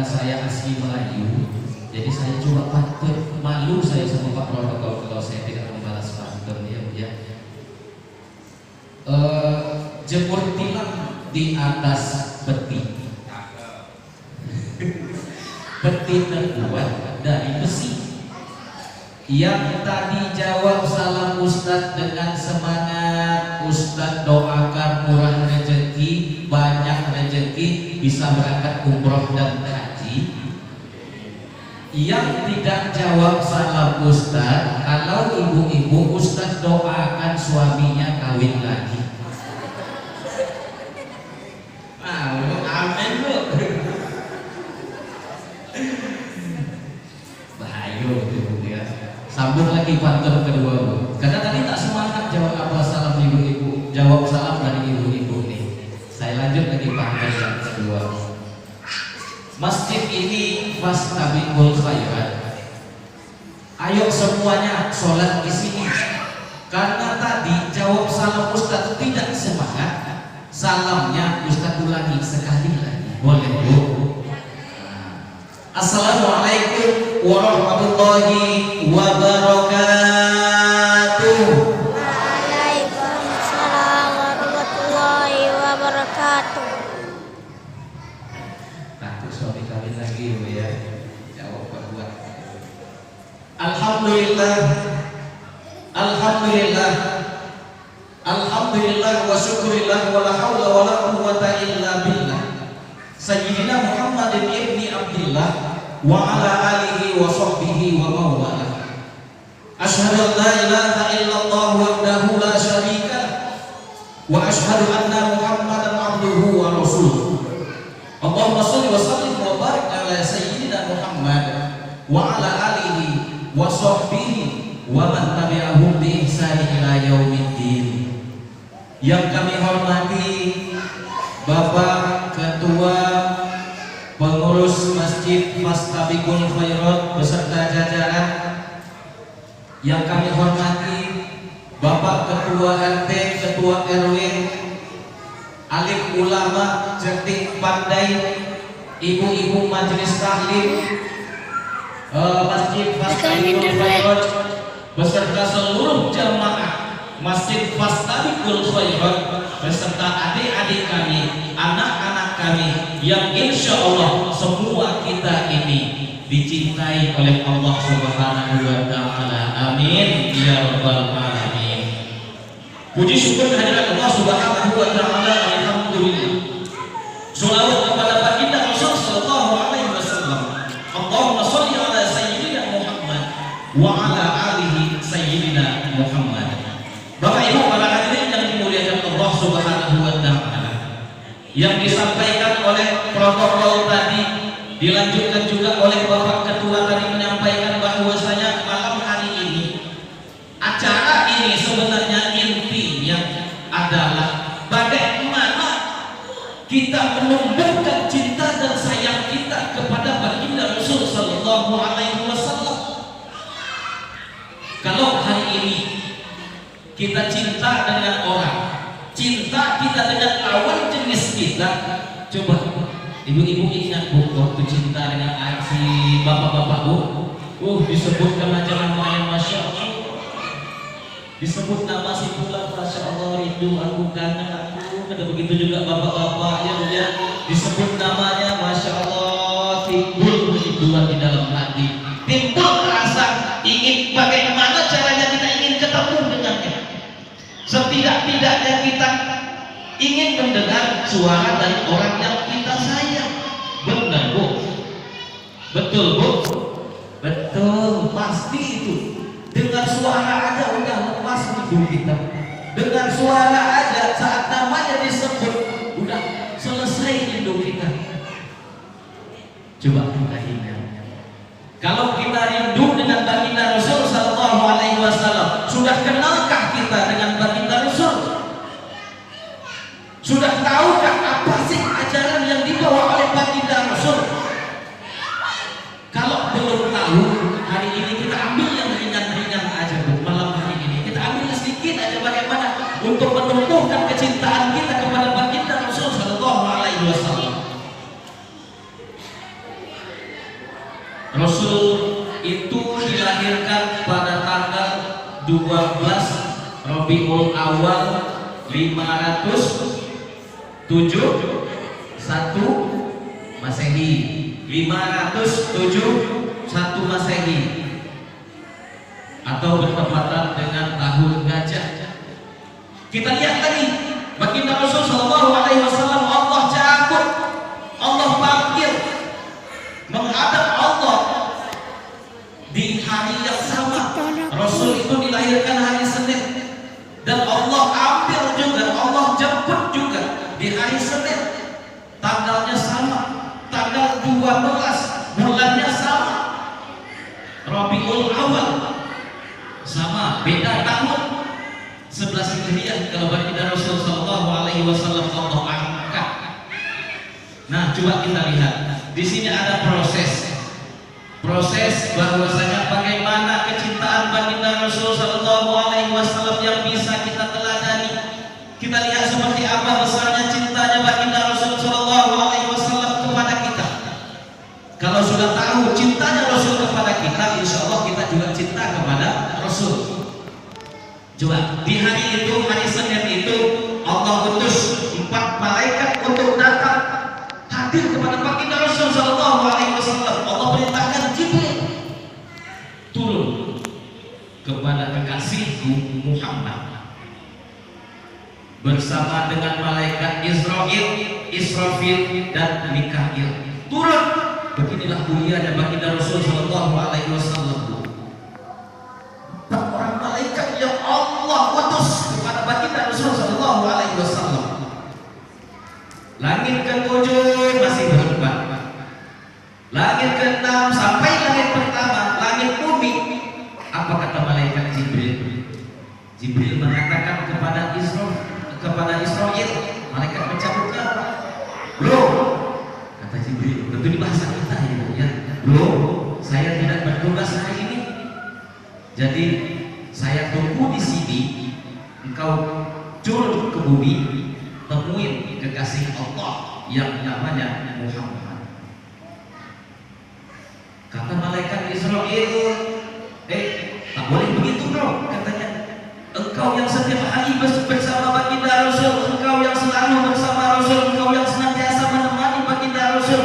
karena saya asli Melayu, jadi saya coba pantun. Malu saya sama Pak Protokol kalau saya tidak membalas pantun ya. Jemur tilam di atas peti. Peti terbuat dari besi. Yang tadi jawab salam Ustadz dengan semangat. Ustadz doakan murah rezeki, banyak rezeki, bisa berangkat umroh dan haji. Yang tidak jawab salam Ustadz, kalau ibu-ibu, Ustadz doakan suaminya kawin lagi. Amin bu. Bahaya bu ya. Sambung lagi pantun kedua bu. Karena tadi tak semangat jawab apa salam ibu-ibu, jawab salam dari ibu-ibu nih. Saya lanjut lagi pantun yang kedua. Masjid ini fastabiqul khairat. Ayo semuanya sholat di sini. Karena tadi jawab salam Ustadz tidak semangat. Salamnya Ustadz ulangi sekali lagi. Boleh bu? Assalamualaikum warahmatullahi wabarakatuh. Waalaikumsalam warahmatullahi wabarakatuh. Takut suami kawin lagi bu ya. Jawab buat. Alhamdulillah. Alhamdulillah. Alhamdulillah wa syukurillah wa la hawla wa la quwwata illa billah. Sayyidina Muhammadin ibni Abdillah wa ala alihi wa sahbihi wa mawala. Asyhadu an la ilaha illallah wahdahu la syarika wa asyhadu anna Muhammadan abduhu wa rasuluh. Allahumma shalli wa sallim wa barik ala sayyidina Muhammad wa ala alihi wa sahbihi wa man tabi'ahum bi ihsani ila yaumiddin. Yang kami hormati Bapak Ketua Pengurus Masjid Fastabiqul Khairat beserta jajaran. Yang kami hormati Bapak Ketua RT, Ketua RW, alim ulama, cerdik pandai, ibu-ibu majelis taklim Masjid Fastabiqul Khairat beserta seluruh jamaah Masjid Fastabiqul Khairat beserta adik-adik kami, anak-anak kami yang insya Allah semua kita ini dicintai oleh Allah Subhanahu wa Ta'ala. Amin ya rabbal alamin. Puji syukur kehadirat Allah Subhanahu wa Ta'ala. Alhamdulillah. Shalawat kepada baginda Rasul sallallahu alaihi wasallam. Allahumma shalli ala sayyidina Muhammad wa ala alihi sayyidina Muhammad. Bapak Ibu para hadirin yang dimuliakan Allah Subhanahu wa Ta'ala, yang disampaikan oleh protokol tadi dilanjutkan juga oleh Bapak Ketua tadi menyampaikan bahwasanya malam hari ini acara ini sebenarnya intinya adalah bagaimana kita menumbuhkan cinta dan sayang kita kepada baginda Rasul sallallahu alaihi wasallam. Kalau hari ini kita cinta dengan orang, cinta kita dengan lawan jenis kita. Coba ibu-ibu ingat bu, waktu cinta dengan si bapak-bapak bu, disebutkan aja namanya, masya Allah, disebut nama si pula, masya Allah, rindu aku, kangen aku. Ada begitu juga bapak-bapak yang disebut namanya, masya Allah, timbul kerinduan di dalam hati, timbul rasa ingin bagaimana caranya kita ingin ketemu dengannya. Setidak-tidaknya kita ingin mendengar suara dari orang yang kita sayang. Benar bu? Betul bu? Betul, pasti itu. Dengar suara aja udah lepas hidup kita. Dengar suara aja saat namanya disebut udah selesai hidup kita. Coba kita ingat. Kalau kita rindu dengan baginda Rasul sallallahu alaihi wasallam, sudah kenalkah kita dengan baginda Rasul? Sudah tahukah apa sih ajaran yang dibawa oleh baginda Rasul? Kalau belum tahu, hari ini kita ambil yang ringan-ringan aja bu. Malam hari ini kita ambil sedikit aja bagaimana untuk menumbuhkan kecintaan kita kepada baginda Rasul sallallahu alaihi wasallam. itu dilahirkan pada tanggal 12 Rabiul Awal 571 Masehi. 571 Masehi atau bertepatan dengan tahun gajah. Kita lihat tadi baginda Rasul sallallahu alaihi wasallam Allah cabut, Allah panggil menghadap Allah di hari yang sama. Rasul itu dilahirkan hari Senin dan Allah ambil juga, Allah jemput juga di hari Senin. Tanggalnya sama, tanggal 12, bulannya sama, Rabiul Awal sama, beda tahun 11 Hijriah. Kalau baginda Rasul sallallahu alaihi wasallam Allah angkat. Nah, coba kita lihat. Di sini ada proses bahwasanya bagaimana kecintaan baginda Rasul sallallahu alaihi wasallam yang bisa kita teladani. Kita lihat seperti apa besarnya cintanya baginda Rasul sallallahu alaihi wasallam kepada kita. Kalau sudah tahu cintanya Rasul kepada kita, insya Allah kita juga cinta kepada Rasul. Coba di hari itu, hari Senin itu, Allah utus 4 malaikat untuk datang hadir kepada baginda Rasul sallallahu alaihi wasallam. Allah perintahkan Jibril turun kepada kekasihku Muhammad bersama dengan malaikat Israfil dan Mikail. Turun. Beginilah mulianya baginda Rasul sallallahu alaihi wasallam. Orang malaikat yang Allah utus kepada baginda Rasul sallallahu alaihi wasallam. Langit ke-7 masih berempat. Langit ke-6 sampai langit pertama, langit bumi. Apa kata malaikat Jibril? Jibril mengatakan kepada Israil, malaikat pencabutnya, "Bro," kata Jibril, tentu di bahasa kita ya. "Bro, saya tidak bertugas hari ini. Jadi saya tunggu di sini. Engkau turun ke bumi, temuin kekasih Allah yang namanya Muhammad." Kata malaikat Israil, tak boleh begitu bro, katanya. Engkau yang setiap hari bersama baginda Rasul, engkau yang selalu bersama Rasul, engkau yang senantiasa menemani baginda Rasul.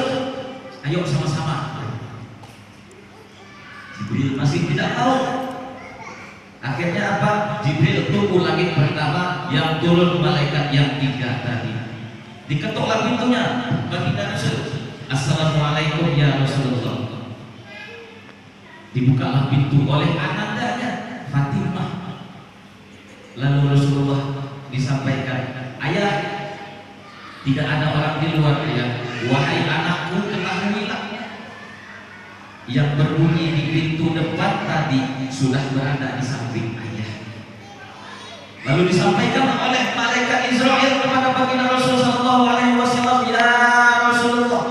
Ayo sama-sama. Jibril masih tidak mau. Akhirnya apa? Jibril tunggu langit pertama, yang turun malaikat yang 3 tadi. Diketuklah pintunya baginda Rasul. "Assalamualaikum ya Rasulullah." Dibukalah pintu oleh anandanya Fatimah. Lalu Rasulullah disampaikan, "Ayah, tidak ada orang di luar ya. Wahai anakku, ketahuilah, yang berbunyi di pintu depan tadi sudah berada di samping ayah." Lalu disampaikan oleh malaikat Israil kepada baginda Rasul sallallahu alaihi wasallam, "Ya Rasulullah,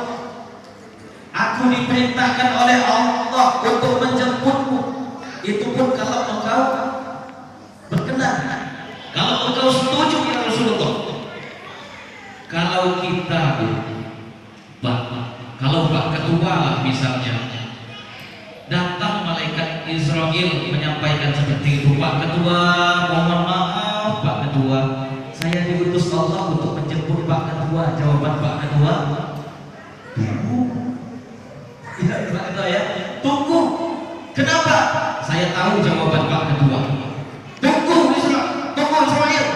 aku diperintahkan oleh Allah untuk menjemputmu. Itu pun kalau engkau berkenan, kalau engkau setuju ya Rasulullah." Kalau kita kalau Pak Ketua lah misalnya, datang malaikat Israil menyampaikan seperti itu, "Pak Ketua, mohon maaf Pak Ketua, saya diutus Allah untuk menjemput Pak Ketua." Jawaban Pak Ketua, "Tunggu." Tidak Pak Ketua ya, "Tunggu." Kenapa? Saya tahu jawaban Pak Ketua. "Tunggu Israil."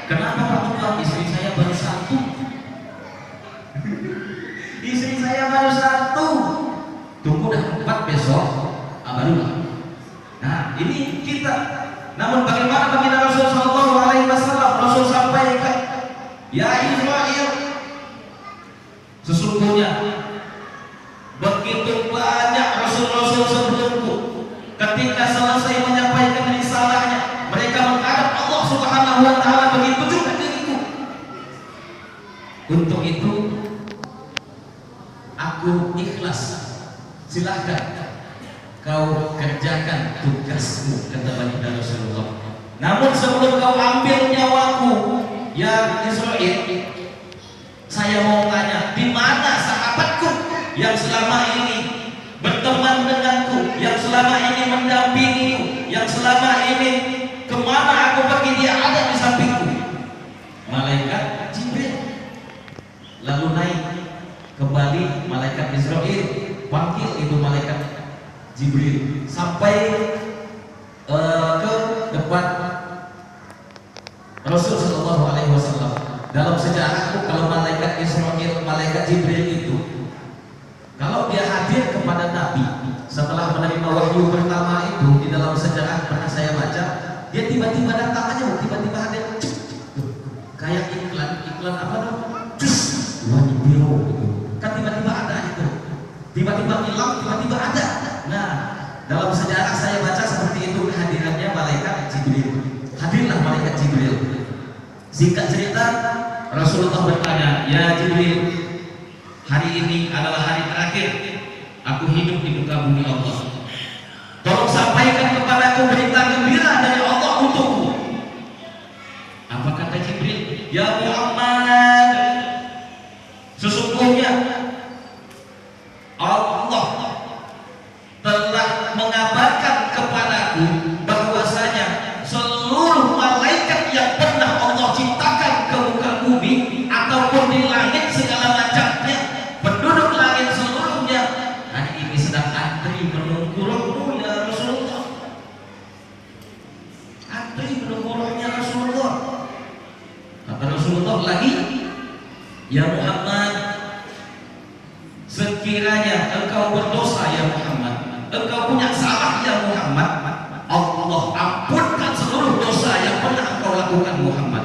Kenapa Pak Ketua? Istri saya baru 1. Istri saya baru 1. Tunggu dah 4 besok, barulah. Nah, ini kita. Namun bagaimana baginda Rasul sallallahu alaihi wasallam? Rasul sampaikan, "Ya Israil, sesungguhnya begitu banyak rasul-rasul sebelumku, ketika selesai menyampaikan risalahnya, mereka menghadap Allah Subhanahu wa taala, begitu juga diriku. Untuk itu aku ikhlas. Silahkan kau kerjakan tugasmu," kata baginda Rasulullah. "Namun sebelum kau ambil nyawaku, ya Israil, saya mau tanya, di mana sahabatku yang selama ini berteman denganku, yang selama selama ini mendampingiku, yang selama ini kemana aku pergi dia ada di sampingku. Malaikat Jibril. Lalu naik kembali malaikat Israil, panggil itu malaikat Jibril sampai ke depan Rasul Shallallahu Alaihi Wasallam. Dalam sejarah kalau malaikat Israil, malaikat Jibril itu kalau dia hadir kepada Nabi setelah menerima wahyu pertama itu, di dalam sejarah pernah saya baca, dia tiba-tiba datang aja, tiba-tiba hadir, kayak iklan apa tuh, wangi biru gitu. Kan tiba-tiba ada itu, tiba-tiba hilang, tiba-tiba ada. Nah, dalam sejarah saya baca seperti itu kehadirannya malaikat Jibril. Hadirlah malaikat Jibril. Singkat cerita, Rasulullah bertanya, ya Jibril, hari ini adalah hari terakhir aku hidup di muka bumi Allah. Tolong sampaikan kepadaku berita gembira dari Allah untukku. Apa kata Jibril? Ya Muhammad, sesungguhnya Allah telah mengabarkan kepadaku bahwasanya seluruh malaikat yang pernah Allah ciptakan ke muka bumi ataupun di langit segala macamnya, penduduk langit seluruhnya hari ini sedang antri menunggu rohmu ya Rasulullah. Antri menunggu rohnya Rasulullah. Kata Rasulullah lagi, ya Muhammad, sekiranya engkau berdosa ya Muhammad, engkau punya salah ya Muhammad, Allah ampunkan seluruh dosa yang pernah engkau lakukan Muhammad.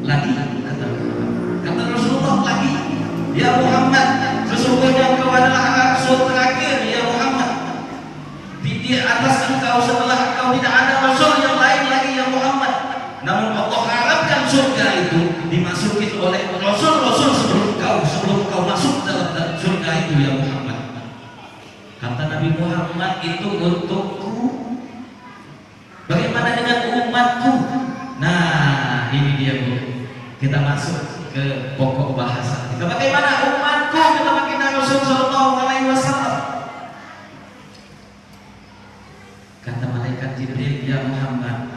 Lagi kata Rasulullah lagi, ya Muhammad, sesungguhnya engkau adalah rasul terakhir ya Muhammad. Di atas engkau setelah engkau tidak ada rasul yang lain lagi ya Muhammad. Namun Allah harapkan surga itu dimasuki oleh rasul-rasul sebelum kau masuk dalam surga itu ya Muhammad. Kata Nabi Muhammad, itu untukku. Bagaimana dengan umatku? Nah, ini dia Bu. Kita masuk ke pokok bahasa. Kita bagaimana umatku? Kita baginda Rasul Sallallahu Alaihi Wasallam. Kata malaikat Jibril, ya Muhammad,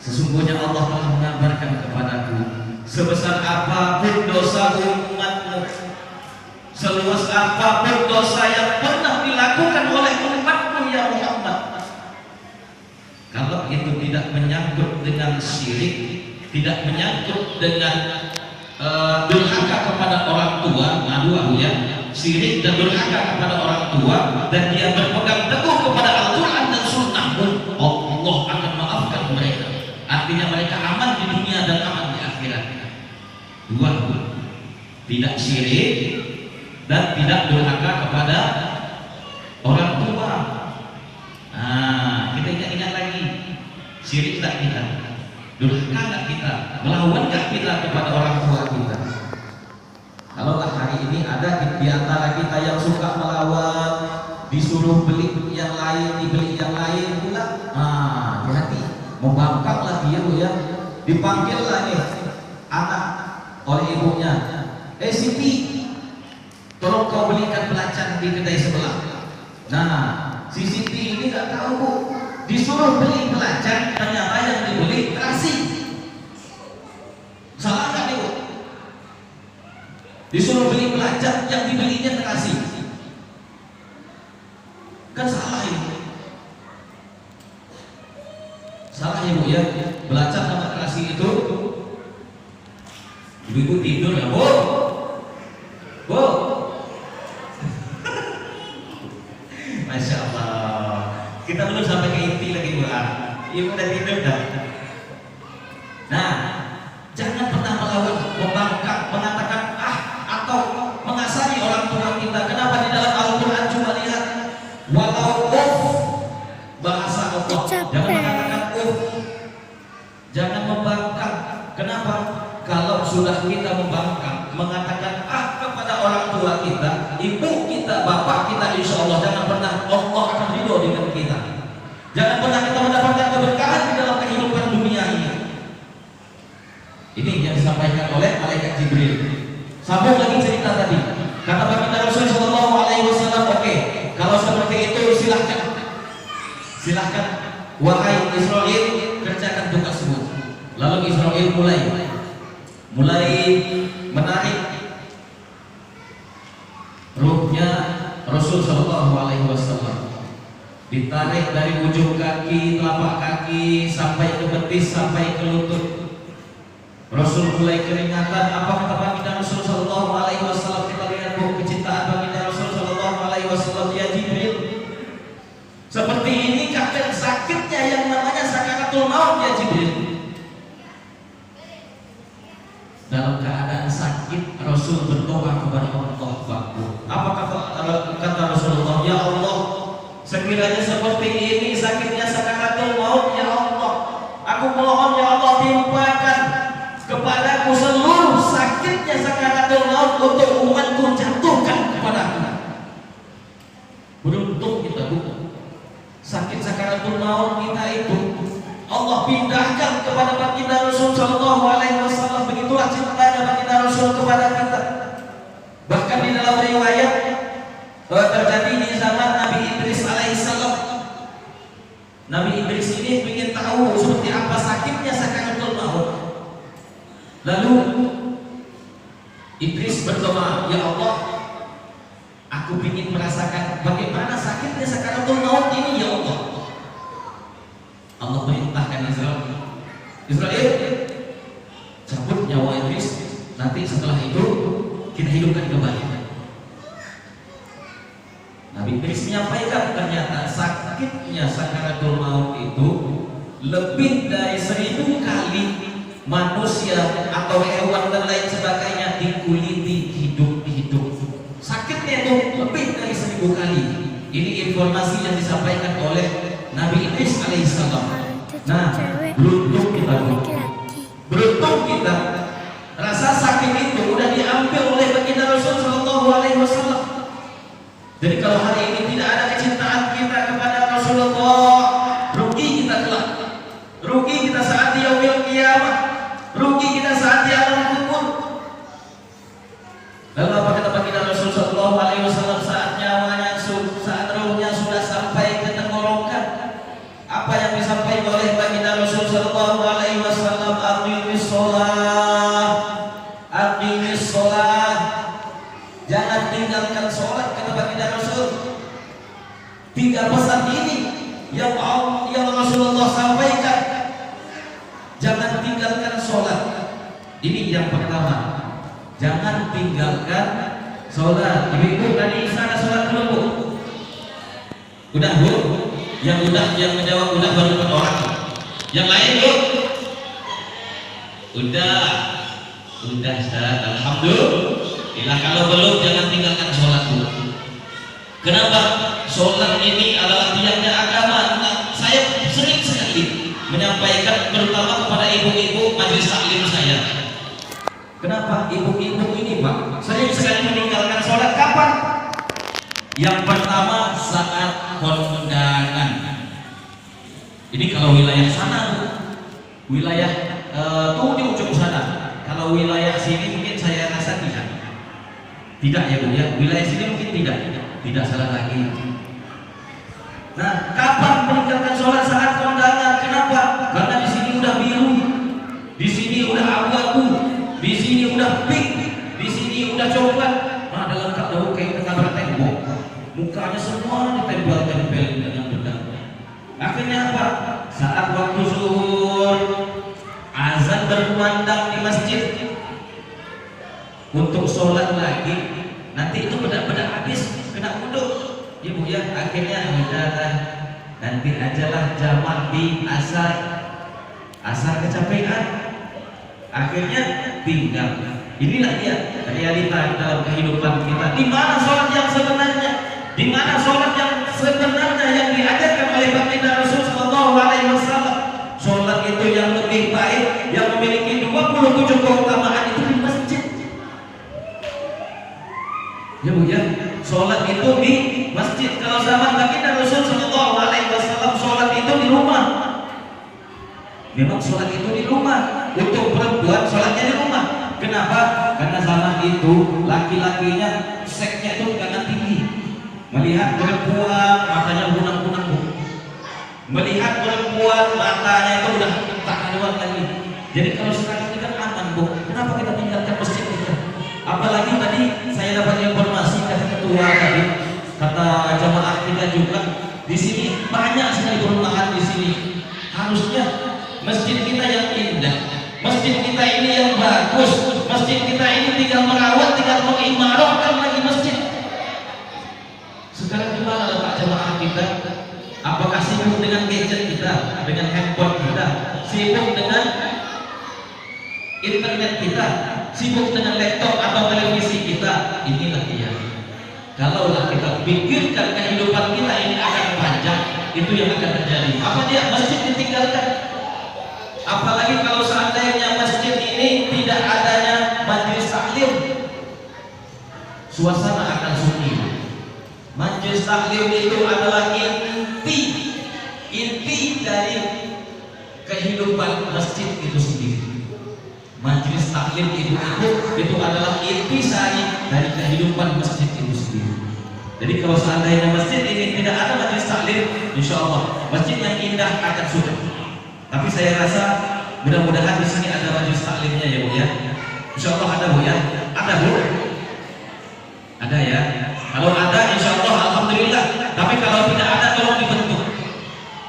sesungguhnya Allah telah mengabarkan kepadaku sebesar apapun dosa umatmu, seluas apapun dosa yang pernah dilakukan oleh umatmu ya Muhammad, kalau itu tidak menyangkut dengan syirik, tidak menyangkut dengan durhaka kepada orang tua, dua ya, syirik dan durhaka kepada orang tua, dan dia berpegang teguh kepada Al-Quran dan Sunnahmu, Allah akan maafkan mereka. Artinya mereka aman di dunia dan aman di akhirat. Dua, tidak syirik dan tidak durhaka kepada orang tua. Nah, kita ingat lagi, syirik tak kita, durhaka tak kita, melawan tak kita kepada orang tua kita. Kalaulah hari ini ada di antara kita yang suka melawan, disuruh beli yang lain, dibeli yang lain pula, hati-hati, membangkang lagi ya, dipanggil lagi anak oleh ibunya, Siti, tolong kau belikan belacan di kedai sebelah. Nah, si Siti ini nggak tahu Bu, disuruh beli belacan, ternyata yang dibeli terasi. Salah nggak nih Bu? Disuruh beli belacan, yang dibelinya terasi. Kan salah ini. Salah ya Bu ya, belacan sama terasi itu. Ibu tidur ya Bu, Bu. Masya Allah, kita belum sampai ke inti lagi Bu. Ibu udah tidur dah. Nah, jangan pernah melawan, membangkang, mengatakan atau mengasari orang tua kita. Kenapa di dalam Al-Quran cuma lihat walau bahasa Allah, jangan mengatakan jangan membangkang. Kenapa? Kalau sudah kita membangkang, mengatakan kepada orang tua kita, ibu kita, bapak kita, insya Allah jangan pernah Allah akan ridho dengan kita. Jangan pernah kita mendapatkan keberkahan di dalam kehidupan dunia ini. Ini yang disampaikan oleh malaikat Jibril. Sambung lagi cerita tadi. Kata baginda Rasul Sallallahu Alaihi Wasallam, oke, kalau seperti itu silahkan wahai Israel, kerjakan tugasmu. Lalu Israel mulai menarik ruhnya Rasul Shallallahu Alaihi Wasallam, ditarik dari ujung kaki, telapak kaki sampai ke betis, sampai ke lutut. Rasul mulai keringatan. Apa kata baginda Rasul Shallallahu Alaihi Wasallam? Kita lihat kecintaan baginda Rasul Shallallahu Alaihi Wasallam. Ya Jibril, seperti ini kakek sakitnya yang namanya sakaratul maut ya Jibril. Dalam keadaan sakit Rasul berdoa kepada Allah Bangku. Apa kata Rasulullah? Ya Allah, sekiranya seperti ini sakitnya sakaratul maut ya Allah, aku mohon ya Allah timpakan kepadaku seluruh sakitnya sakaratul maut untuk umatku, jatuhkan kepadaku. Beruntung kita bukan sakit sakaratul maut kita itu Allah pindahkan kepada baginda Rasul Shallallahu Alaihi Wasallam. Begitulah cintanya baginda Rasul kepada kita. Bahkan di dalam riwayat terjadi di zaman Nabi Idris alaihissalam. Nabi Idris ini ingin tahu seperti apa sakitnya sakaratul maut. Lalu Idris berdoa, ya Allah, aku ingin merasakan bagaimana sakitnya sakaratul maut ini ya Allah. Allah perintahkan Israel cabut nyawa Idris, nanti setelah itu kita hidupkan kembali. Nabi Idris menyampaikan ternyata sakitnya sakaratul maut itu lebih dari 1000 kali manusia atau hewan dan lain sebagainya dikuliti hidup. Sakitnya itu lebih dari 1000 kali. Ini informasi yang disampaikan oleh Nabi Idris alaihissalam. Nah, beruntung kita, rasa sakit itu udah diambil oleh baginda Rasul Shallallahu Alaihi Wasallam. Jadi kalau hari ini tidak ada kecintaan kita kepada Rasulullah, rugi kita kelak, rugi kita saat di yaumil qiyamah, rugi kita saat di alam kubur. Lalu apa kata baginda Rasul Shallallahu Alaihi Wasallam saat nyawanya, saat rohnya sudah sampai ke tenggorokan? Apa yang disampaikan oleh baginda Rasul Shallallahu Alaihi Wasallam? Aqimis sholat, jangan tinggalkan sholat, kata baginda Rasul. 3 pesan ini yang Rasulullah sampaikan, jangan tinggalkan sholat. Ini yang pertama, jangan tinggalkan sholat. Ibu-ibu tadi sana sholat dulu bu? Udah bu? Yang menjawab udah baru 4 orang. Yang lain bu? Udah Ustaz, alhamdulillah. Kalau belum jangan tinggalkan sholat bu. Kenapa? Sholat ini adalah tiangnya agama. Saya sering sekali menyampaikan terutama kepada ibu-ibu majelis taklim saya. Kenapa ibu-ibu ini Pak sering sekali meninggalkan sholat? Kapan? Yang pertama saat kondangan. Ini kalau wilayah sana, wilayah tuh di ujung sana. Kalau wilayah sini mungkin saya rasa tidak ya Bu ya. Wilayah sini mungkin tidak salah lagi. Nah, kapan meninggalkan sholat? Saat kondangan. Kenapa? Karena di sini udah biru, di sini udah abu-abu, di sini udah pink, di sini udah coklat. Nah, dalam keadaan kayak ketabrak tembok, mukanya semua ditempel-tempel dengan pedang. Akhirnya apa? Saat waktu zuhur, azan berkumandang di masjid untuk sholat lagi. Nanti itu bedak-bedak habis, kena wudhu. Ibu ya, akhirnya udahlah, nanti ajalah jamak di asar kecapean. Akhirnya tinggal. Inilah dia realita dalam kehidupan kita. Di mana sholat yang sebenarnya? Di mana sholat yang sebenarnya yang diajarkan oleh baginda Rasul Shallallahu Alaihi Wasallam? Sholat itu yang lebih baik, yang memiliki 27 keutamaan itu di masjid. Ya Bu ya, sholat itu di masjid. Kalau zaman baginda Rasul Shallallahu Alaihi Wasallam, sholat itu di rumah. Memang sholat itu di rumah. Untuk perempuan sholatnya di rumah. Kenapa? Karena zaman itu laki-lakinya seksnya itu jangan tinggi. Melihat perempuan matanya bulan Melihat perempuan matanya itu udah tak karuan lagi. Jadi kalau sekarang ini kan aman bu, kenapa kita tinggalkan masjid kita? Apalagi tadi saya dapat informasi dari ketua tadi, kata jamaah kita juga di sini banyak sekali perumahan di sini. Harusnya masjid kita yang indah, masjid kita ini yang bagus, masjid kita ini tinggal merawat, tinggal mengimarahkan lagi masjid. Sekarang gimana Pak jamaah kita? Apakah sibuk dengan gadget kita, dengan handphone kita, sibuk dengan internet kita, sibuk dengan laptop atau televisi kita? Inilah dia. Kalaulah kita pikirkan kehidupan kita ini akan panjang, itu yang akan terjadi. Apa dia? Masjid ditinggalkan. Apalagi kalau seandainya masjid ini tidak adanya majelis taklim, suasana akan sunyi. Majelis taklim itu adalah inti dari kehidupan masjid itu sendiri. Majelis taklim itu adalah intisari dari kehidupan masjid itu sendiri. Jadi kalau seandainya masjid ini tidak ada majelis taklim, insya Allah masjid yang indah akan sudah. Tapi saya rasa mudah-mudahan di sini ada majelis taklimnya ya bu ya. Insya Allah ada bu ya. Ada bu? Ada ya. Kalau ada insya Allah alhamdulillah. Tapi kalau tidak ada tolong dibentuk.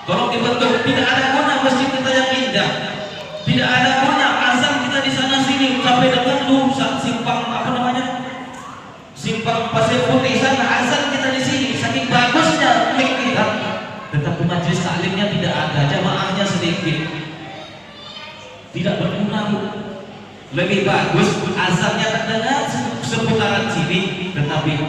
Tolong dibentuk. Tidak ada guna masjid kita yang indah. Tidak ada guna azan kita di sana sini sampai dengan lu simpang apa namanya? Simpang Pasir Putih sana azan kita di sini saking bagusnya mic kita. Tetapi majelis taklimnya tidak ada, jamaahnya sedikit. Tidak berguna bu. Lebih bagus azannya terdengar seputaran sini, tetapi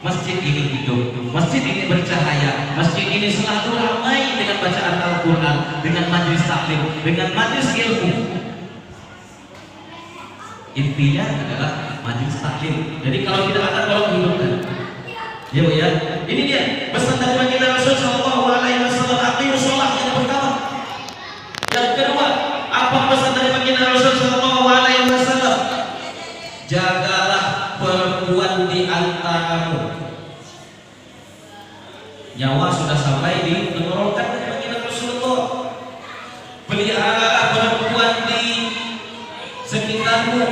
masjid ini hidup, masjid ini bercahaya, masjid ini selalu ramai dengan bacaan Al-Quran, dengan majelis taklim, dengan majelis ilmu. Intinya adalah majelis taklim. Jadi kalau tidak ada tolong hidupkan. Ya bu ya. Ini dia pesan dari baginda Rasul Shallallahu Alaihi Wasallam. Aqimus sholat yang pertama. Yang kedua, apa pesan dari baginda Rasul Shallallahu Alaihi Wasallam? Jagalah perempuan di antaramu. Nyawa sudah sampai di tenggorokan dari baginda Rasulullah. Peliharalah perempuan di sekitarmu.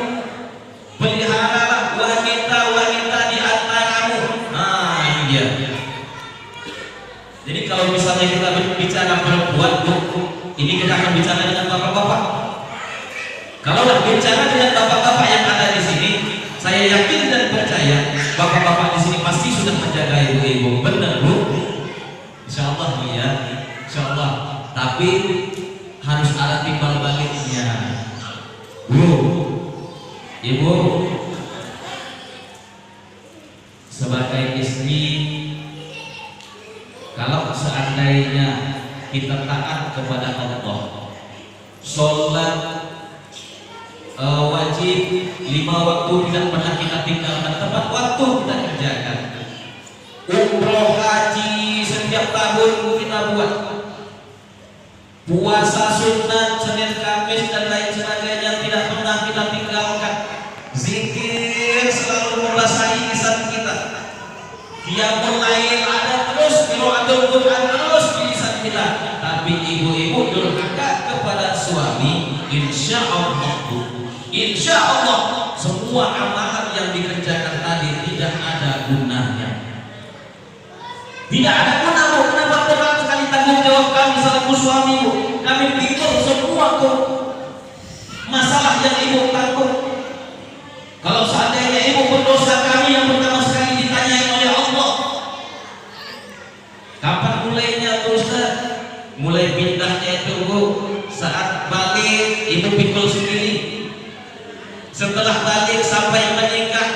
Peliharalah wanita-wanita di antaramu. Nah ini dia. Jadi kalau misalnya kita bicara perempuan, ini kita akan bicara dengan bapak-bapak. Kalau bicara dengan bapak-bapak yang ada di sini, saya yakin dan percaya bapak-bapak di sini pasti sudah menjaga ibu-ibu. Benar bu? Insya Allah bu ya. Insya Allah. Tapi harus ada timbal baliknya. Bu, ibu sebagai istri, kalau seandainya kita taat kepada Allah, sholat wajib 5 waktu tidak pernah kita tinggalkan, tepat waktu kita kerjakan. Umroh haji setiap tahun kita buat. Puasa sunat Senin Kamis dan lain sebagainya tidak pernah kita tinggalkan. Zikir selalu membasahi lisan kita. Qiyamul lail ada terus, qiraatul Quran terus di lisan kita. Tapi ibu-ibu durhaka kepada suami, insya Allah semua amalan yang dikerjakan tadi tidak ada gunanya. Tidak ada guna bu. Kenapa berat sekali tanggung jawab kami selaku suami bu? Kami pikir semua bu masalah yang ibu tanggung. Kalau seandainya ibu berdosa, kami yang pertama sekali ditanyai oleh Allah. Kapan mulainya dosa? Mulai pindahnya itu bu saat balik ibu pikul sendiri. Setelah balik sampai menikah,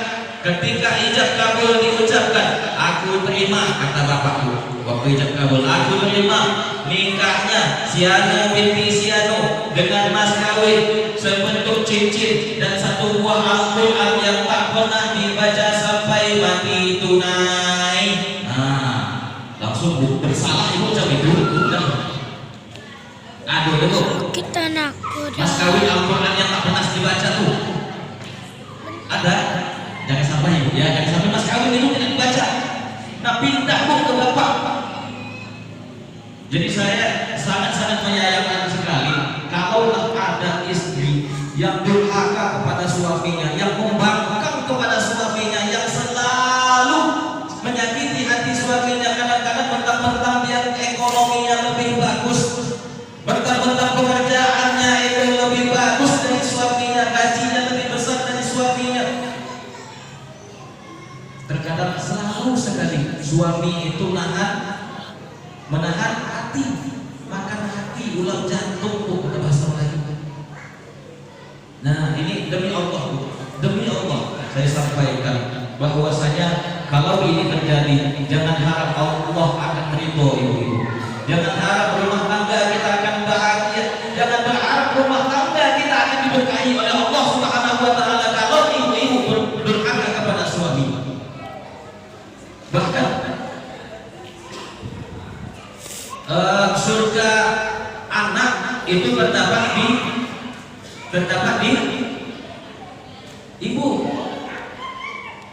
ketika ijab kabul diucapkan, aku terima, kata bapakku waktu ijab kabul, aku terima nikahnya Siano binti Siano dengan mas kawin sebentuk cincin dan 1 buah Al-Quran yang tak pernah dibaca sampai mati tunai. Nah, langsung bersalah ibu jam itu. Aduh dulu. Kita nakut. Mas kawin Al-Quran yang tak pernah dibaca tuh. Ada, jangan sampai ibu ya, jangan sampai mas kawin itu tidak dibaca. Nah pindah bu ke bapak. Jadi saya sangat-sangat menyayangkan sekali kalau ada istri yang durhaka kepada suaminya, yang membangkang kepada suaminya, yang selalu menyakiti hati suaminya. Kadang-kadang mentang-mentang dia ekonominya lebih bagus, mentang-mentang pekerjaannya itu lebih bagus dari suaminya, gajinya lebih besar dari suaminya. Terkadang selalu sekali suami itu menahan hati, makan hati, ulang jantung, kata bahasa Melayu. Nah, ini demi Allah, demi Allah saya sampaikan bahwasanya kalau ini terjadi, jangan harap Allah akan ridho ibu-ibu. Jangan harap rumah tangga kita akan bahagia. Jangan berharap rumah tangga kita akan diberkahi oleh Allah Subhanahu wa taala kalau ibu-ibu durhaka kepada suami. Bahkan surga anak itu terdapat di ibu.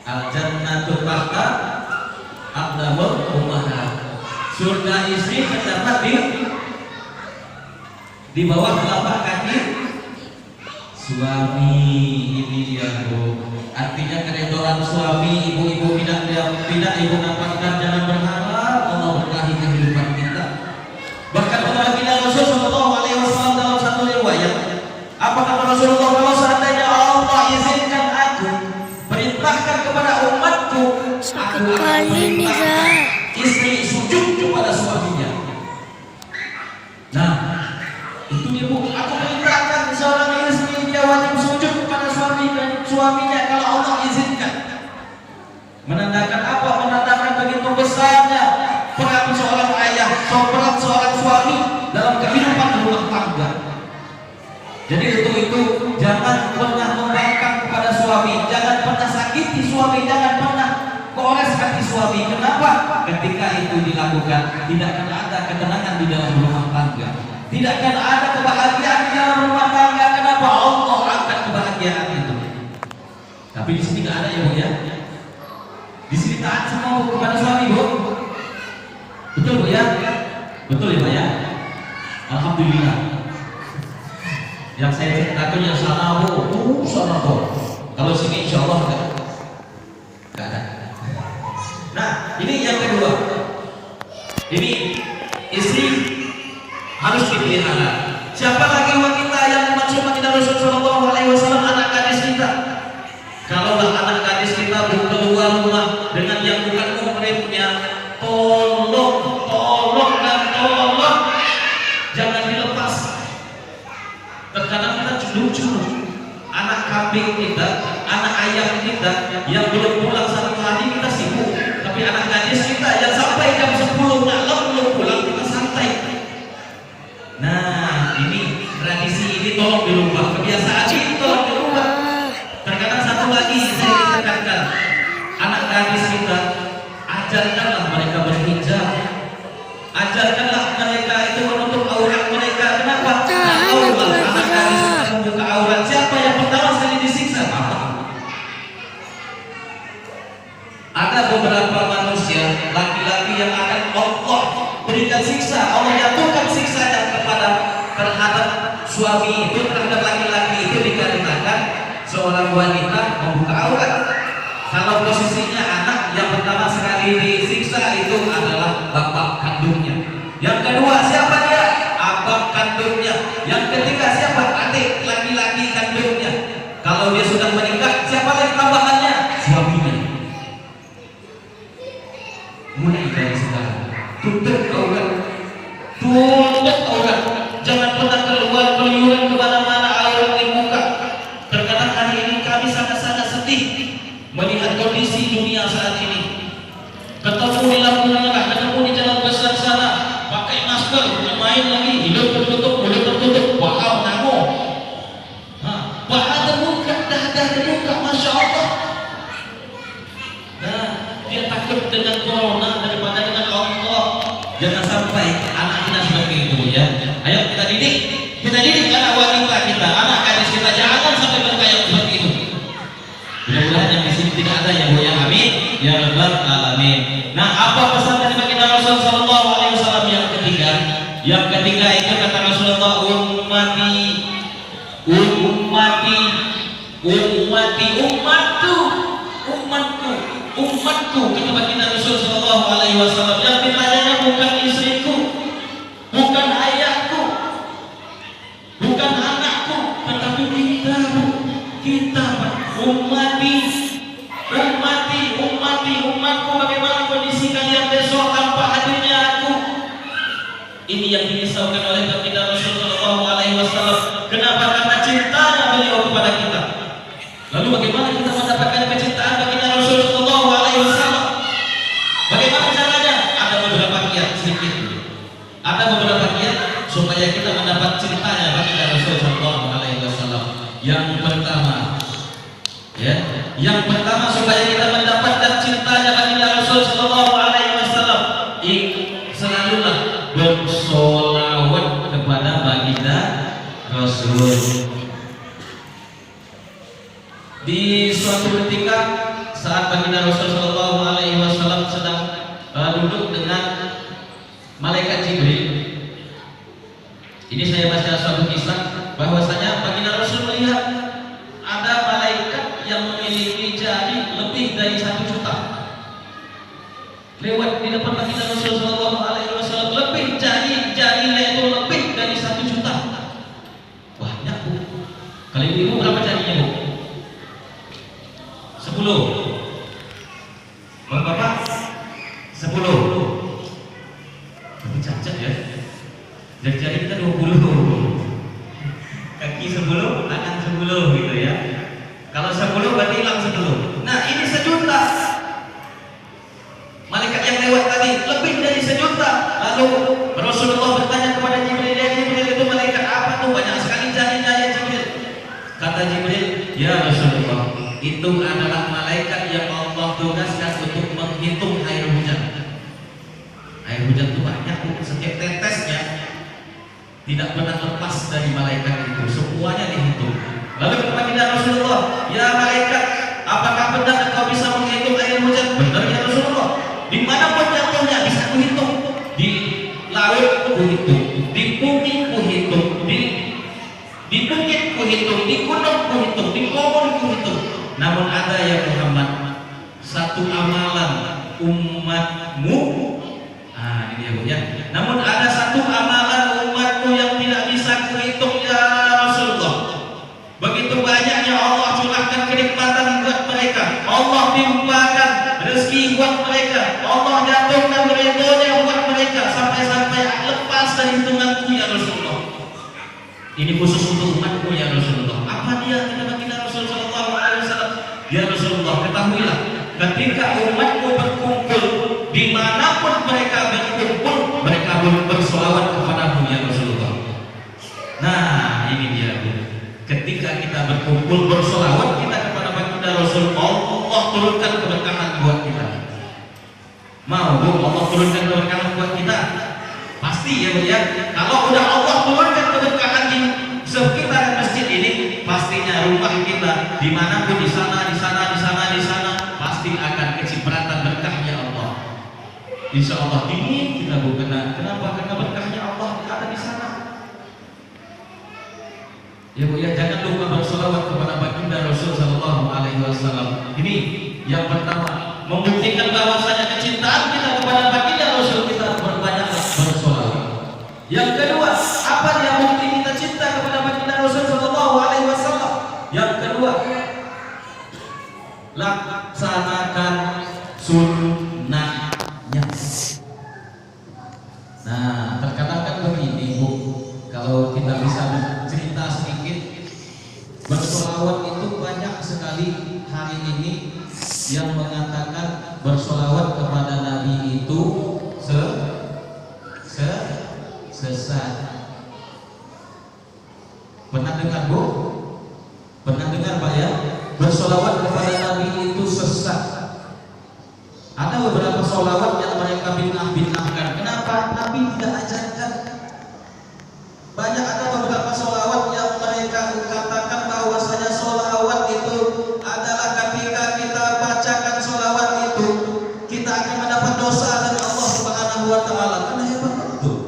Al-jannatu tahta aqdamul ummahat. Surga istri terdapat di bawah telapak kaki suami. Ini dia, Bu. Artinya keridhaan suami ibu-ibu tidak ibu dapatkan. Jangan berharap Allah berkahi kehidupan kita. Bahkan Baginda Rasul sallallahu alaihi wasallam dalam satu riwayat, apa kata Rasulullah, kalau seandainya Allah izinkan aku perintahkan kepada umatku, aku akan perintahkan istri sujud kepada suaminya. Nah, itu dia, Bu. Aku perintahkan seorang istri dia wajib sujud kepada suaminya kalau Allah izinkan. Menandakan apa? Menandakan begitu besarnya peran seorang ayah, peran seorang suami dalam kehidupan rumah tangga. Jadi untuk itu jangan pernah membangkang kepada suami, jangan pernah sakiti suami, jangan pernah kores hati suami. Kenapa? Ketika itu dilakukan, tidak akan ada ketenangan di dalam rumah tangga, tidak akan ada kebahagiaan di dalam rumah tangga. Kenapa? Allah angkat kebahagiaan itu. Tapi di sini nggak ada ya, Bu ya. Di sini taat semua, Bu, kepada suami, Bu. Betul, Bu ya? Betul ya, Pak ya? Alhamdulillah. Yang saya ceritakan yang sana, Bu, sana, Bu. Kalau sini insya Allah enggak ada. Nah, ini yang kedua. Ini istri harus dipelihara. Siapa lagi wanita yang dimaksud Baginda Rasul sallallahu alaihi wasallam? Anak gadis kita. Kalaulah anak gadis kita keluar rumah dengan yang bukan muhrimnya, tolong jangan dilepas. Terkadang kita lucu, anak kambing kita, anak ayam kita yang belum pulang satu hari kita sibuk, tapi anak gadis kita yang sampai jam 10 malam belum pulang kita santai. Nah, ini tradisi ini tolong dirubah, kebiasaan ini tolong dirubah. Terkadang satu lagi saya tekankan, anak gadis kita, ajarkanlah mereka berhijab, ajarkanlah mereka itu menutup aurat mereka. Kenapa? Kalau anak gadis kita membuka aurat, siapa yang pertama sekali disiksa? Ada beberapa manusia laki-laki yang akan Allah berikan siksa, Allah jatuhkan siksanya terhadap suami itu, terhadap laki-laki itu, dikarenakan seorang wanita membuka aurat. Kalau posisinya anak, yang pertama sekali disiksa itu adalah bapak kandungnya. Yang kedua siapa dia? Abang kandungnya. Yang ketiga siapa? Adik laki-laki kandungnya. Kalau dia sudah menikah, siapa lagi tambahannya? Suaminya. Mulai dari sekarang, tutup aurat, jangan pernah keluar keluyuran kemana-mana aurat dibuka. Terkadang hari ini kami sangat-sangat sedih melihat kondisi dunia saat ini. Ketemu di lampu merah, ketemu di jalan besar sana, pakai masker, main lagi, hidung tertutup, mulut tertutup, wow, namo. Paha terbuka, dada terbuka, masya Allah. Nah, dia takut dengan corona daripada dengan Allah. Jangan sampai anak kita seperti itu ya. Ayo kita didik anak wanita kita, anak gadis kita, jangan sampai bergaya seperti itu. Mudah-mudahan yang di sini tidak ada ya, Bu ya. Amin ya rabbal alamin. Nah, apa pesan dari Baginda Rasul sallallahu alaihi wasallam yang ketiga? Yang ketiga itu kata Rasulullah, ummati, ummati, ummati, umatku, umatku, umatku. Kata baginda Rasul Sallallahu Alaihi Wasallam. Yang ditanyanya bukan istriku, bukan ayahku, bukan anakku, tetapi kita, kita, ummati, ummati, ummati, umatku. Bagaimana kondisi kalian besok tanpa hadirnya aku? Ini yang dirisaukan oleh baginda Rasul Sallallahu Alaihi Wasallam. Kenapa? Karena cintanya beliau kepada kita. Lalu bagaimana kita mendapatkan kecintaan baginda Rasul Sallallahu Alaihi Wasallam? Bagaimana caranya? Ada beberapa kiat sedikit. Ada beberapa kiat supaya kita mendapat cintanya baginda Rasul Sallallahu Alaihi Wasallam. Yang pertama, ya, yang pertama supaya kita mendapatkan cintanya baginda Rasul Sallallahu Alaihi Wasallam, selalulah bersolawat kepada baginda Rasul. Di suatu ketika saat baginda Rasul Sallallahu Alaihi Wasallam sedang duduk dengan malaikat Jibril. Ini saya baca suatu kisah bahwasanya baginda Rasul melihat ada malaikat yang memiliki jari lebih dari 1 juta. Lewat di depan baginda Rasul Sallallahu Alaihi Wasallam, lebih jarinya itu lebih dari 1 juta. Banyak bu. Kali ini ibu berapa jarinya bu? 10. Bapak 10. Tapi cacat ya. Jari-jari kita 20. Kaki 10, tangan 10 gitu ya. Kalau 10 berarti hilang 10. Nah ini 1 juta. Malaikat yang lewat tadi lebih dari 1 juta. Lalu Rasulullah bertanya kepada Jibril, ya Jibril, itu malaikat apa tuh? Banyak sekali jari-jari Jibril. Kata Jibril, ya Rasulullah, itu adalah malaikat yang Allah tugaskan untuk menghitung air hujan. Air hujan itu banyak, setiap tetesnya tidak pernah lepas dari malaikat itu, semuanya dihitung. Lalu kata baginda Rasulullah, ya malaikat, apakah benar engkau bisa menghitung air hujan? Benar ya Rasulullah. Di mana pun jatuhnya bisa kuhitung. Di laut kuhitung, di bumi kuhitung, di bukit kuhitung, di gunung kuhitung, di pohon kuhitung. Namun ada ya Muhammad, satu amalan umatmu. Ah ini dia bu ya. Namun ada satu amalan umatmu yang tidak bisa kuhitung ya Rasulullah. Begitu banyaknya Allah curahkan kenikmatan buat mereka, Allah timpakan rezeki buat mereka, Allah jatuhkan ridhonya buat mereka, sampai-sampai lepas dari hitunganku ya Rasulullah. Ini khusus untuk umatku ya Rasulullah. Apa dia? Kata baginda Rasul Sallallahu Alaihi Wasallam, ya Rasulullah, ketahuilah, ketika umatku berkumpul, dimanapun mereka berkumpul, mereka bersolawat kepadamu ya Rasulullah. Nah ini dia bu. Ketika kita berkumpul bersolawat kita kepada baginda Rasul, Allah turunkan keberkahan buat kita. Mau bu Allah turunkan keberkahan buat kita? Pasti ya bu ya. Kalau udah Allah turunkan keberkahan di sekitar masjid ini, pastinya rumah kita dimanapun, di sana, di sana, di sana, di sana, pasti akan kecipratan berkahnya Allah. Insya Allah dingin kita bu. Kenapa? Karena berkahnya Allah ada di sana. Ya bu ya, jangan lupa bersolawat kepada baginda Rasul Sallallahu Alaihi Wasallam. Ini yang pertama, membuktikan bahwasanya kecintaan kita kepada baginda Rasul, kita berbanyaklah bersolawat. Yang kedua, apa yang bukti kita cinta kepada baginda Rasul Sallallahu Alaihi Wasallam? Yang kedua, laksanakan sunnahnya. Nah, terkadang kan begini bu, kalau kita bisa cerita sedikit, bersolawat itu banyak sekali hari ini yang mengatakan bersolawat kepada Nabi itu sesat. Pernah dengar bu? Pernah dengar pak ya? Bersolawat kepada Nabi itu sesat. Ada beberapa solawat yang mereka bid'ah-bid'ahkan. Kenapa? Nabi tidak ajarkan. Banyak ada beberapa solawat yang mereka katakan bahwasanya solawat itu adalah ketika kita bacakan solawat itu kita akan mendapat dosa dari Allah Subhanahu Wa Taala. Karena hebat betul.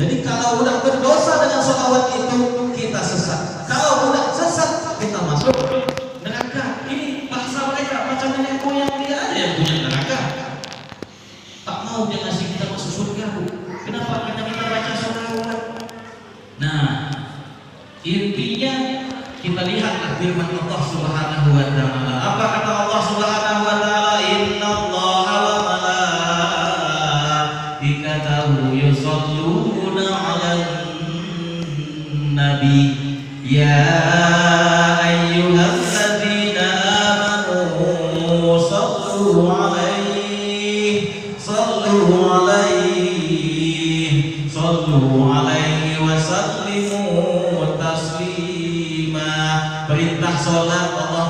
Jadi kalau udah berdosa dengan sholawat itu kita sesat. Kalau udah sesat kita masuk neraka. Ini bangsa mereka macam nenek moyang dia aja yang punya neraka. Tak mau dia ngasih kita masuk surga. Kenapa? Karena kita baca sholawat. Nah, intinya kita lihatlah firman Allah Subhanahu wa taala. Apa kata Allah Subhanahu wa taala? Innallaha wa malaikatahu yusholluna 'alan nabi ya ayyuhalladzina amanu sallu 'alaihi wa sallimu taslima. Perintah sholat Allah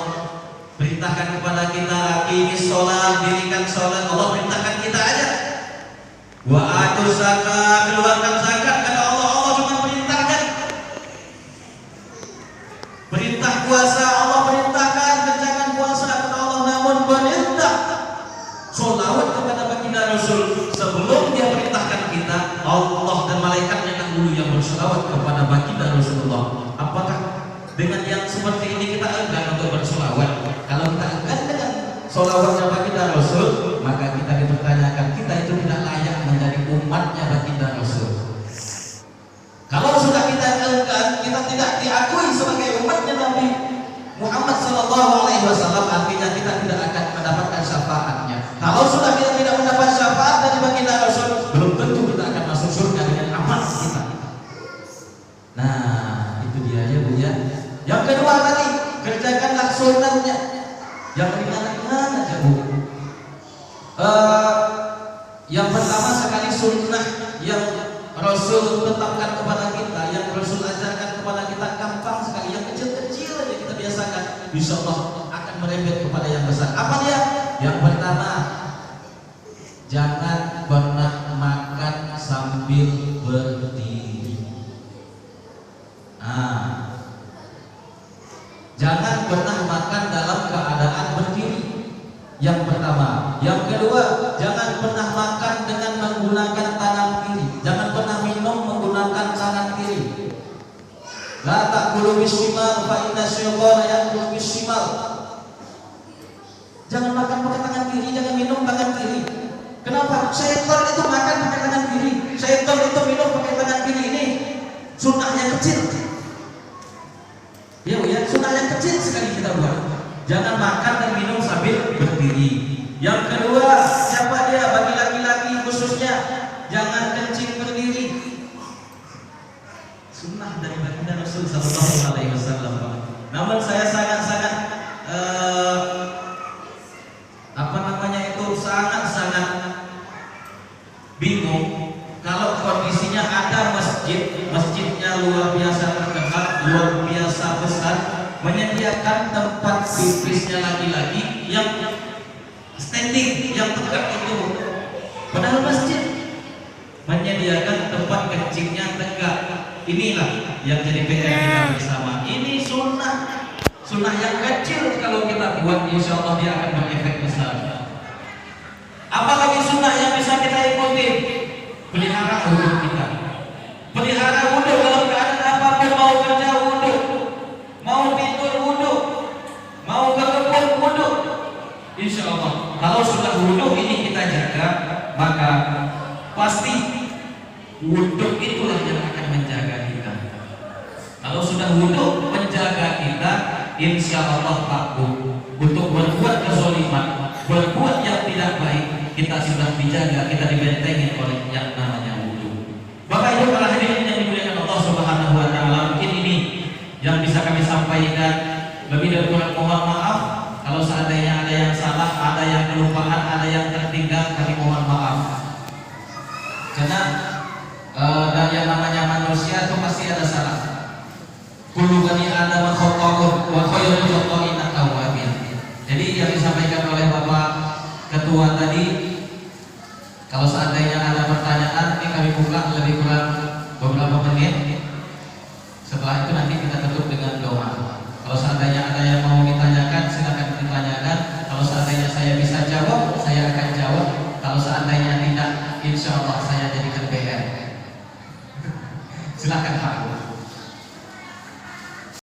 perintahkan kepada kita, aqimis sholat, dirikan sholat. Allah perintahkan kita aja. Wa atuz zakat, keluarkan zakat. Kata Allah, Allah cuma perintahkan. Perintah puasa, Allah perintahkan kerjakan puasa. Kata Allah, namun perintah sholawat kepada baginda Rasul sebelum dia perintahkan kita, Allah dan malaikatnya dahulu yang bersolawat kepada baginda Rasulullah. Apakah dengan yang seperti ini kita enggan untuk bersolawat? Kalau kita enggan dengan solawatnya baginda Rasul, maka kita dipertanyakan, kita itu tidak layak menjadi umatnya baginda Rasul. Kalau sudah kita enggan, kita tidak diakui sebagai umatnya Nabi Muhammad SAW, artinya kita tidak akan mendapatkan syafaatnya. Kalau sudah kita tidak mendapat syafaat dari baginda Rasul, belum tentu kita akan masuk surga dengan amal kita. Nah, itu dia ya Bu ya. Yang kedua tadi, kerjakanlah sunatnya. Yang ringan-ringan aja Bu. Yang pertama sekali sunnah yang Rasul tetapkan kepada kita, yang Rasul ajarkan kepada kita gampang sekali. Yang kecil-kecil aja kita biasakan, insya Allah akan merembet kepada yang besar. Apa dia? Yang pertama, jangan pernah makan sambil berdiri. Jangan pernah makan dalam keadaan berdiri. Yang pertama. Yang kedua, jangan pernah makan dengan menggunakan tangan kiri. Jangan pernah minum menggunakan tangan kiri. La ta'kulu bishimal fa inna syaitana ya'kulu bishimal. Jangan makan pakai tangan kiri, jangan minum tangan kiri. Kenapa? Syaitan itu makan pakai tangan kiri. Syaitan itu minum pakai tangan kiri. Ini sunnahnya kecil. Ya, sunnah yang kecil sekali kita buat. Jangan makan dan minum sambil berdiri. Yang kedua, siapa dia? Bagi laki-laki khususnya, jangan kencing berdiri. Sunnah dari baginda Rasul Sallallahu Alaihi Wasallam. Namun saya sangat-sangat sangat bingung kalau kondisinya ada masjidnya luar biasa terkenal, luar biasa besar, menyediakan tempat pipisnya laki-laki yang standing, yang tegak itu. Padahal masjid menyediakan tempat kencingnya tegak. Inilah yang jadi PR kita bersama. Ini sunnah yang kecil, kalau kita buat insya Allah dia akan berefek besar. Apalagi sunnah yang bisa kita ikuti? Pelihara wudhu kita. Pelihara wudhu dalam keadaan apapun, mau kerja wudhu, mau tidur wudhu, mau ke kebun wudhu. Insya Allah kalau sudah wudhu ini kita jaga, maka pasti wudhu itulah yang akan menjaga kita. Kalau sudah wudhu menjaga kita, insya Allah takut untuk berbuat kezaliman, berbuat yang tidak baik, kita sudah dijaga, kita dibentengi oleh yang namanya wudhu. Bapak Ibu para hadirin yang dimuliakan Allah Subhanahu wa taala, mungkin ini yang bisa kami sampaikan. Lebih dari kurang mohon maaf kalau seandainya ada yang salah, ada yang kelupaan, ada yang tertinggal, kami mohon maaf. Karena dan yang namanya manusia itu pasti ada salah. Kullu bani Adam khata'un wa khairul khata'in at-tawwabin. Jadi yang disampaikan oleh Bapak Ketua tadi, kalau seandainya ada pertanyaan, ini kami buka lebih kurang beberapa menit. Setelah itu nanti kita tutup dengan doa. Kalau seandainya ada yang mau ditanyakan, silakan ditanyakan. Kalau seandainya saya bisa jawab, saya akan jawab. Kalau seandainya tidak, insya Allah saya jadikan PR. Silakan Pak.